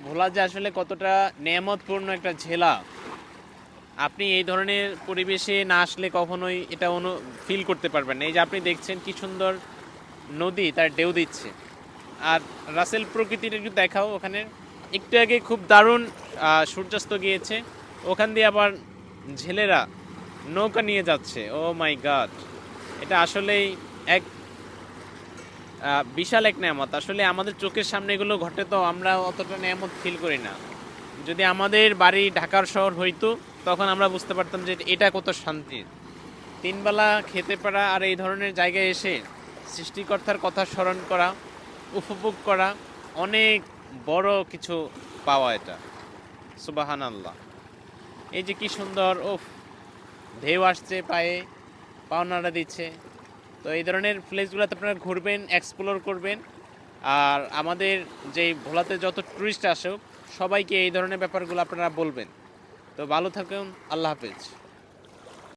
ভোলা যে আসলে কতটা নেয়ামতপূর্ণ একটা জেলা, আপনি এই ধরনের পরিবেশে না আসলে কখনোই এটা ফিল করতে পারবেন না। এই যে আপনি দেখছেন কি সুন্দর নদী তার ঢেউ দিচ্ছে। আর রাসেল প্রকৃতিটা একটু দেখাও ওখানে। একটু আগে খুব দারুণ সূর্যাস্ত গিয়েছে, ওখান দিয়ে আবার ঝেলেরা নৌকা নিয়ে যাচ্ছে। ও মাই গড, এটা আসলেই এক বিশাল এক নেয়ামত। আসলে আমাদের চোখের সামনে এগুলো ঘটে তো আমরা অতটা নেয়ামত ফিল করি না। যদি আমাদের বাড়ি ঢাকার শহর হইতো তখন আমরা বুঝতে পারতাম যে এটা কত শান্তির। তিনবেলা খেতে পারা আর এই ধরনের জায়গায় এসে সৃষ্টিকর্তার কথা স্মরণ করা, উপভোগ করা, অনেক বড় কিছু পাওয়া এটা। সুবাহান আল্লাহ। এই যে কি সুন্দর, ওফ, ঢেউ আসছে পায়ে, পাওনাটা দিচ্ছে। তো এই ধরনের প্লেসগুলোতে আপনারা ঘুরবেন, এক্সপ্লোর করবেন। আর আমাদের যেই ভোলাতে যত ট্যুরিস্ট আসুক সবাইকে এই ধরনের ব্যাপারগুলো আপনারা বলবেন। তো ভালো থাকুন, আল্লাহ হাফেজ।